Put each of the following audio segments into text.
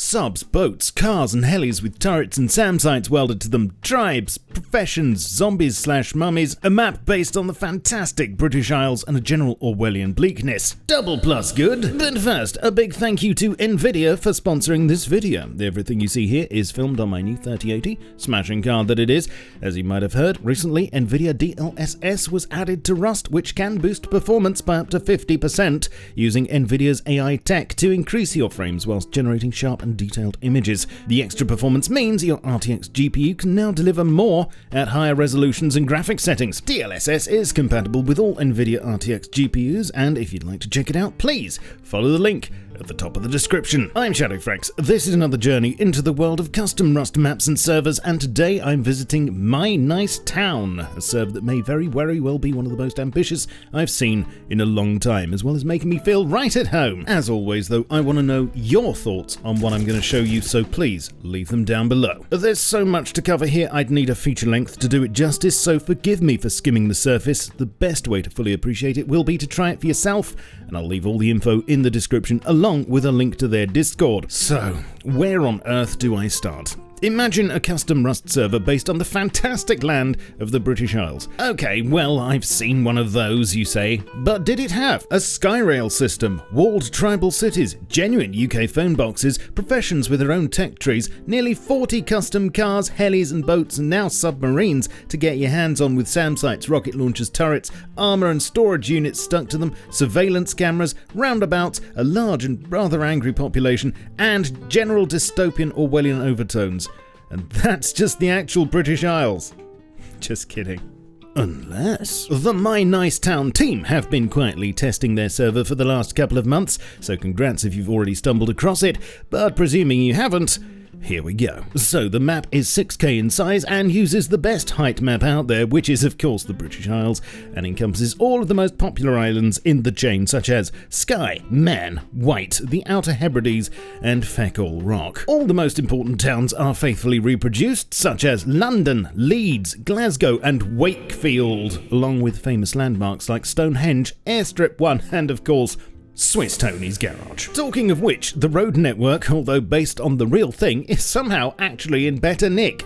subs, boats, cars and helis with turrets and SAM sites welded to them, tribes, professions, zombies/mummies, a map based on the fantastic British Isles and a general Orwellian bleakness. Double plus good. But first, a big thank you to Nvidia for sponsoring this video. Everything you see here is filmed on my new 3080, smashing card that it is. As you might have heard, recently Nvidia DLSS was added to Rust, which can boost performance by up to 50% using Nvidia's AI tech to increase your frames whilst generating sharp and detailed images. The extra performance means your RTX GPU can now deliver more at higher resolutions and graphics settings. DLSS is compatible with all Nvidia RTX GPUs, and if you'd like to check it out, please follow the link at the top of the description. I'm ShadowFrax. This is another journey into the world of custom Rust maps and servers, and today I'm visiting My Nice Town, a server that may very well be one of the most ambitious I've seen in a long time, as well as making me feel right at home. As always though, I want to know your thoughts on what I'm going to show you, so please leave them down below. There's so much to cover here, I'd need a feature length to do it justice, so forgive me for skimming the surface. The best way to fully appreciate it will be to try it for yourself, and I'll leave all the info in the description along with a link to their Discord. So, where on earth do I start? Imagine a custom Rust server based on the fantastic land of the British Isles. Okay, well, I've seen one of those, you say, but did it have a Skyrail system, walled tribal cities, genuine UK phone boxes, professions with their own tech trees, nearly 40 custom cars, helis and boats, and now submarines to get your hands on with SAM sites, rocket launchers, turrets, armour and storage units stuck to them, surveillance cameras, roundabouts, a large and rather angry population, and general dystopian Orwellian overtones. And that's just the actual British Isles. Just kidding. Unless the My Nice Town team have been quietly testing their server for the last couple of months, so congrats if you've already stumbled across it, but presuming you haven't, here we go. So the map is 6K in size and uses the best height map out there, which is of course the British Isles, and encompasses all of the most popular islands in the chain, such as Skye, Man, Wight, the Outer Hebrides, and Feckle Rock. All the most important towns are faithfully reproduced, such as London, Leeds, Glasgow, and Wakefield, along with famous landmarks like Stonehenge, Airstrip 1, and of course, Swiss Tony's Garage. Talking of which, the road network, although based on the real thing, is somehow actually in better nick.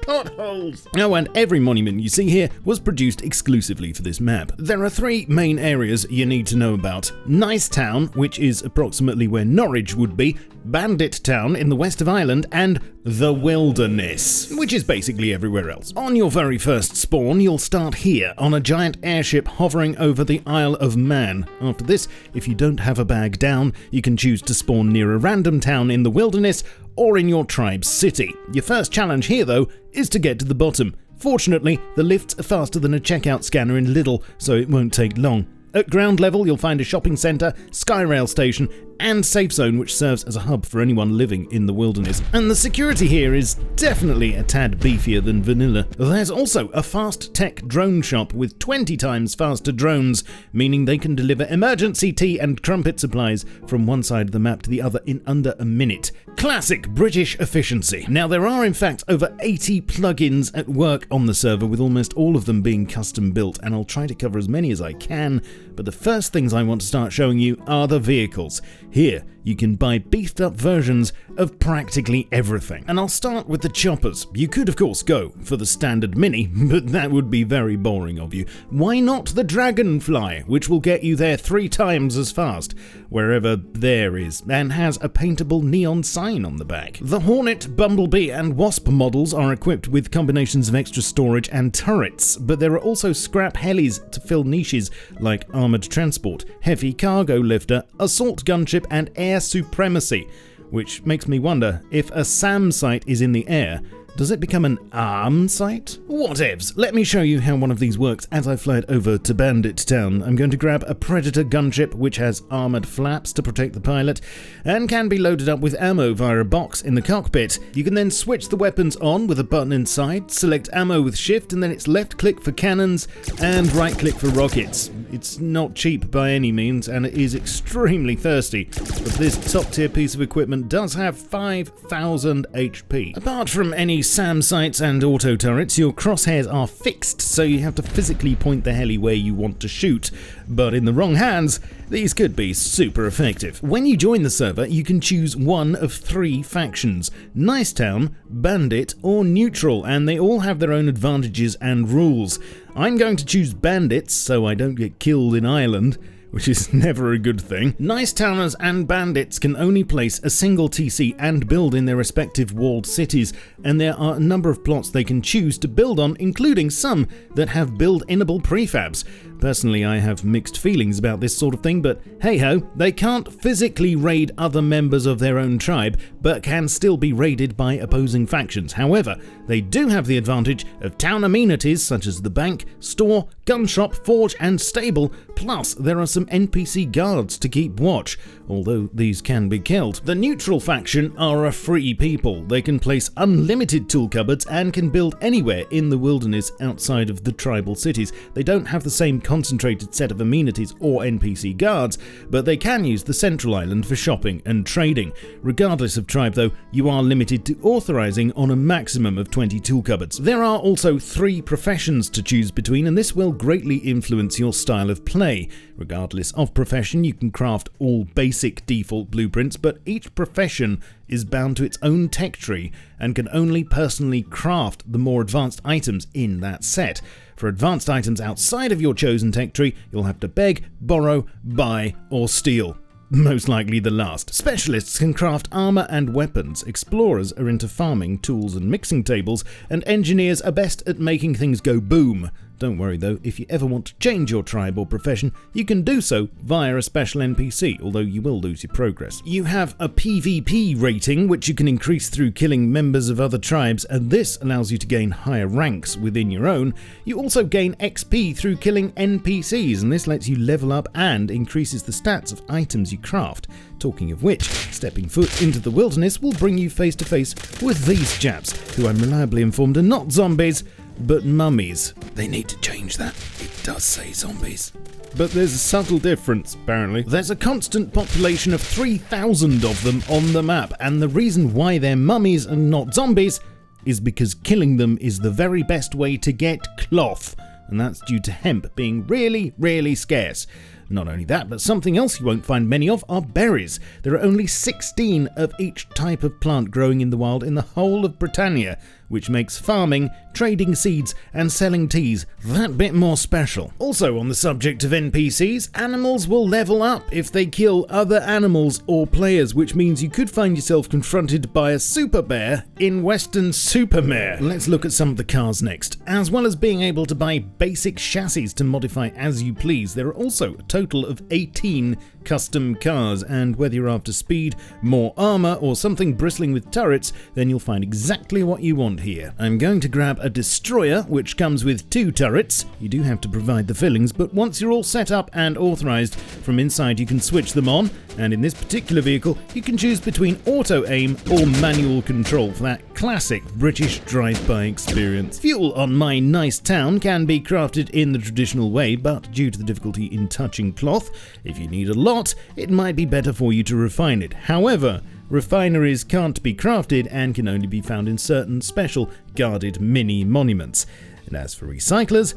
Potholes! Oh, and every monument you see here was produced exclusively for this map. There are three main areas you need to know about. Nice Town, which is approximately where Norwich would be, Bandit Town in the west of Ireland, and the Wilderness, which is basically everywhere else. On your very first spawn, you'll start here on a giant airship hovering over the Isle of Man. After this, if you don't have a bag down, you can choose to spawn near a random town in the Wilderness or in your tribe's city. Your first challenge here, though, is to get to the bottom. Fortunately, the lifts are faster than a checkout scanner in Lidl, so it won't take long. At ground level, you'll find a shopping centre, Skyrail station, and safe zone, which serves as a hub for anyone living in the wilderness. And the security here is definitely a tad beefier than vanilla. There's also a fast tech drone shop with 20 times faster drones, meaning they can deliver emergency tea and crumpet supplies from one side of the map to the other in under a minute. Classic British efficiency. Now, there are in fact over 80 plugins at work on the server, with almost all of them being custom built, and I'll try to cover as many as I can, but the first things I want to start showing you are the vehicles. Here, you can buy beefed up versions of practically everything. And I'll start with the choppers. You could of course go for the standard Mini, but that would be very boring of you. Why not the Dragonfly, which will get you there 3 times as fast, wherever there is, and has a paintable neon sign on the back. The Hornet, Bumblebee and Wasp models are equipped with combinations of extra storage and turrets, but there are also scrap helis to fill niches like armoured transport, heavy cargo lifter, assault gunship and air supremacy, which makes me wonder, if a SAM site is in the air, does it become an ARM site? Whatevs, let me show you how one of these works as I fly it over to Bandit Town. I'm going to grab a Predator gunship which has armoured flaps to protect the pilot and can be loaded up with ammo via a box in the cockpit. You can then switch the weapons on with a button inside, select ammo with shift, and then it's left click for cannons and right click for rockets. It's not cheap by any means and it is extremely thirsty, but this top tier piece of equipment does have 5,000 HP. Apart from any the SAM sights and auto turrets, your crosshairs are fixed, so you have to physically point the heli where you want to shoot. But in the wrong hands, these could be super effective. When you join the server, you can choose one of 3 factions: Nicetown, Bandit, or Neutral, and they all have their own advantages and rules. I'm going to choose Bandits so I don't get killed in Ireland, which is never a good thing. Nicetowners and Bandits can only place a single TC and build in their respective walled cities, and there are a number of plots they can choose to build on, including some that have build-inable prefabs. Personally, I have mixed feelings about this sort of thing, but hey-ho, they can't physically raid other members of their own tribe, but can still be raided by opposing factions. However, they do have the advantage of town amenities such as the bank, store, gun shop, forge, and stable, plus there are some NPC guards to keep watch, although these can be killed. The Neutral faction are a free people. They can place unlimited tool cupboards and can build anywhere in the wilderness outside of the tribal cities. They don't have the same concentrated set of amenities or NPC guards, but they can use the central island for shopping and trading. Regardless of tribe though, you are limited to authorizing on a maximum of 20 tool cupboards. There are also 3 professions to choose between, and this will greatly influence your style of play. Regardless of profession, you can craft all basic default blueprints, but each profession is bound to its own tech tree and can only personally craft the more advanced items in that set. For advanced items outside of your chosen tech tree, you'll have to beg, borrow, buy, or steal. Most likely the last. Specialists can craft armor and weapons, explorers are into farming, tools and mixing tables, and engineers are best at making things go boom. Don't worry though, if you ever want to change your tribe or profession, you can do so via a special NPC, although you will lose your progress. You have a PvP rating, which you can increase through killing members of other tribes, and this allows you to gain higher ranks within your own. You also gain XP through killing NPCs, and this lets you level up and increases the stats of items you craft. Talking of which, stepping foot into the wilderness will bring you face to face with these chaps, who I'm reliably informed are not zombies, but mummies. They need to change that. It does say zombies. But there's a subtle difference, apparently. There's a constant population of 3,000 of them on the map, and the reason why they're mummies and not zombies is because killing them is the very best way to get cloth, and that's due to hemp being really, really scarce. Not only that, but something else you won't find many of are berries. There are only 16 of each type of plant growing in the wild in the whole of Britannia, which makes farming, trading seeds, and selling teas that bit more special. Also on the subject of NPCs, animals will level up if they kill other animals or players, which means you could find yourself confronted by a super bear in Western Supermare. Let's look at some of the cars next. As well as being able to buy basic chassis to modify as you please, there are also a total of 18 custom cars, and whether you're after speed, more armor, or something bristling with turrets, then you'll find exactly what you want here. I'm going to grab a destroyer, which comes with 2 turrets. You do have to provide the fillings, but once you're all set up and authorized, from inside you can switch them on, and in this particular vehicle, you can choose between auto-aim or manual control for that classic British drive-by experience. Fuel on my Nicetown can be crafted in the traditional way, but due to the difficulty in touching cloth, if you need a lot, it might be better for you to refine it. However, refineries can't be crafted and can only be found in certain special guarded mini monuments. And as for recyclers,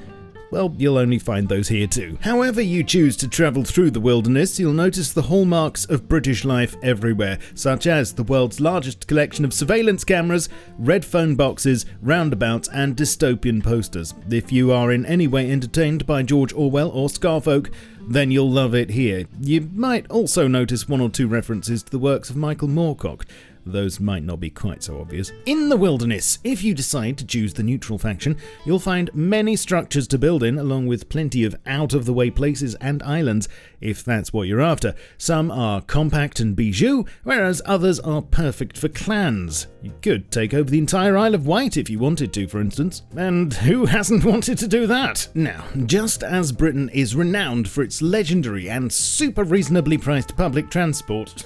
well, you'll only find those here too. However you choose to travel through the wilderness, you'll notice the hallmarks of British life everywhere, such as the world's largest collection of surveillance cameras, red phone boxes, roundabouts, and dystopian posters. If you are in any way entertained by George Orwell or Scarfolk, then you'll love it here. You might also notice 1 or 2 references to the works of Michael Moorcock. Those might not be quite so obvious. In the wilderness, if you decide to choose the neutral faction, you'll find many structures to build in, along with plenty of out-of-the-way places and islands, if that's what you're after. Some are compact and bijou, whereas others are perfect for clans. You could take over the entire Isle of Wight if you wanted to, for instance. And who hasn't wanted to do that? Now, just as Britain is renowned for its legendary and super reasonably priced public transport,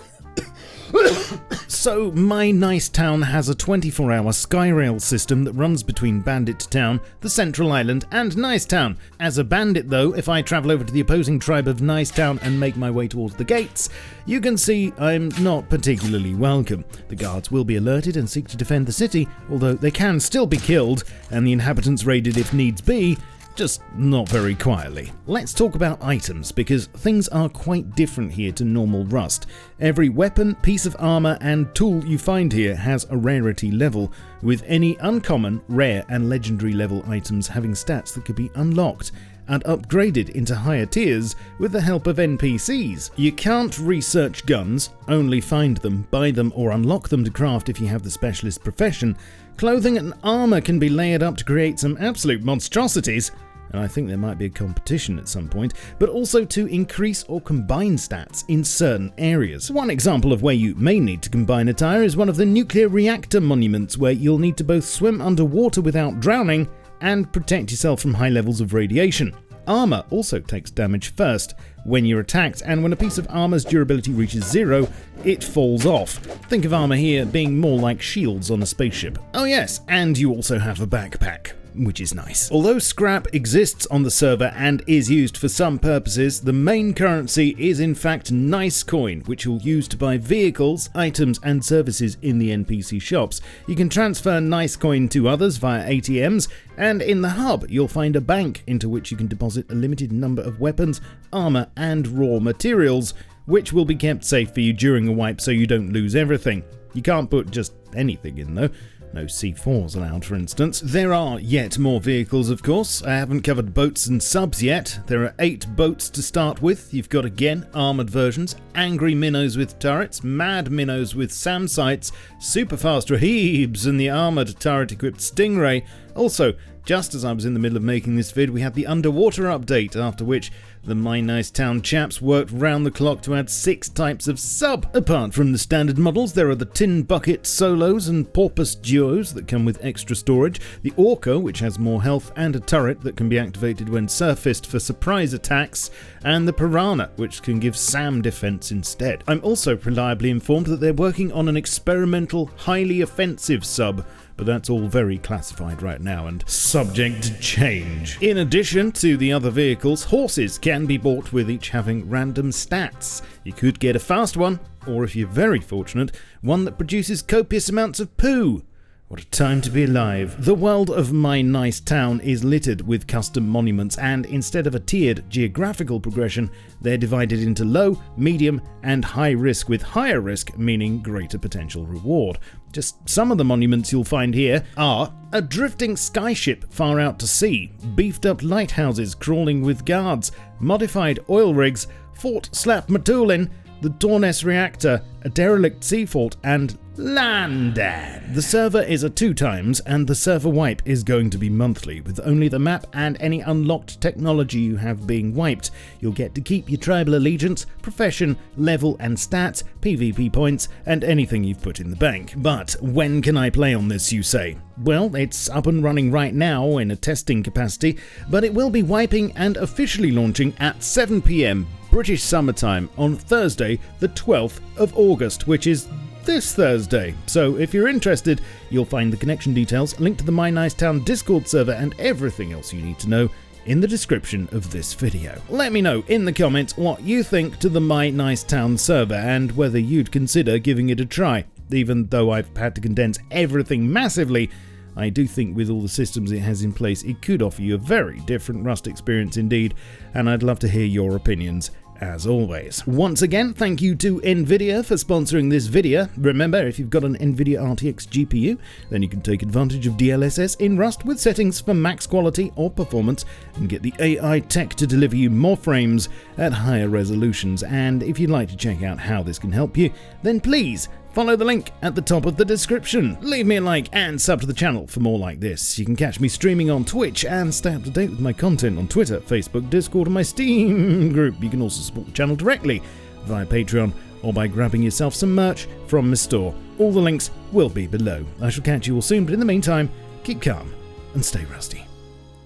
So, My Nice Town has a 24-hour Skyrail system that runs between Bandit Town, the Central Island, and Nice Town. As a bandit though, if I travel over to the opposing tribe of Nice Town and make my way towards the gates, you can see I'm not particularly welcome. The guards will be alerted and seek to defend the city, although they can still be killed, and the inhabitants raided if needs be, just not very quietly. Let's talk about items, because things are quite different here to normal Rust. Every weapon, piece of armor, and tool you find here has a rarity level, with any uncommon, rare, and legendary level items having stats that could be unlocked and upgraded into higher tiers with the help of NPCs. You can't research guns, only find them, buy them, or unlock them to craft if you have the specialist profession. Clothing and armor can be layered up to create some absolute monstrosities, and I think there might be a competition at some point, but also to increase or combine stats in certain areas. One example of where you may need to combine attire is one of the nuclear reactor monuments, where you'll need to both swim underwater without drowning and protect yourself from high levels of radiation. Armor also takes damage first when you're attacked, and when a piece of armor's durability reaches 0, it falls off. Think of armor here being more like shields on a spaceship. Oh yes, and you also have a backpack, which is nice. Although scrap exists on the server and is used for some purposes, the main currency is in fact Nice Coin, which you'll use to buy vehicles, items, and services in the NPC shops. You can transfer Nice Coin to others via ATMs, and in the hub you'll find a bank into which you can deposit a limited number of weapons, armor, and raw materials, which will be kept safe for you during a wipe so you don't lose everything. You can't put just anything in though. No C4s allowed, for instance. There are yet more vehicles, of course. I haven't covered boats and subs yet. There are 8 boats to start with. You've got, again, armoured versions, angry minnows with turrets, mad minnows with SAM sights, super fast Rahibs, and the armoured turret-equipped Stingray. Also, just as I was in the middle of making this vid, we had the underwater update, after which the My Nice Town chaps worked round the clock to add 6 types of sub. Apart from the standard models, there are the Tin Bucket Solos and Porpoise Duos that come with extra storage, the Orca, which has more health and a turret that can be activated when surfaced for surprise attacks, and the Piranha, which can give SAM defense instead. I'm also reliably informed that they're working on an experimental, highly offensive sub, but that's all very classified right now and subject to change. In addition to the other vehicles, horses can be bought with each having random stats. You could get a fast one, or if you're very fortunate, one that produces copious amounts of poo. What a time to be alive. The world of My Nice Town is littered with custom monuments, and instead of a tiered geographical progression, they're divided into low, medium, and high risk, with higher risk meaning greater potential reward. Just some of the monuments you'll find here are a drifting skyship far out to sea, beefed up lighthouses crawling with guards, modified oil rigs, Fort Slap Matulin, the Dorness Reactor, a derelict sea fort, and Landad. The server is a 2x, and the server wipe is going to be monthly, with only the map and any unlocked technology you have being wiped. You'll get to keep your tribal allegiance, profession, level and stats, PvP points, and anything you've put in the bank. But when can I play on this, you say? Well, it's up and running right now in a testing capacity, but it will be wiping and officially launching at 7 PM British summertime on Thursday, the 12th of August, which is this Thursday. So if you're interested, you'll find the connection details, link to the My Nice Town Discord server, and everything else you need to know in the description of this video. Let me know in the comments what you think to the My Nice Town server and whether you'd consider giving it a try. Even though I've had to condense everything massively, I do think with all the systems it has in place, it could offer you a very different Rust experience indeed, and I'd love to hear your opinions as always. Once again, thank you to Nvidia for sponsoring this video. Remember, if you've got an Nvidia RTX GPU, then you can take advantage of DLSS in Rust with settings for max quality or performance and get the AI tech to deliver you more frames at higher resolutions. And if you'd like to check out how this can help you, then please follow the link at the top of the description. Leave me a like and sub to the channel for more like this. You can catch me streaming on Twitch and stay up to date with my content on Twitter, Facebook, Discord, and my Steam group. You can also support the channel directly via Patreon or by grabbing yourself some merch from my store. All the links will be below. I shall catch you all soon, but in the meantime, keep calm and stay rusty.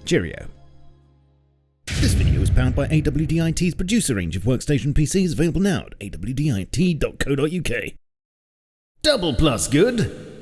Cheerio. This video was powered by AWDIT's producer range of workstation PCs available now at awdit.co.uk. Double plus good!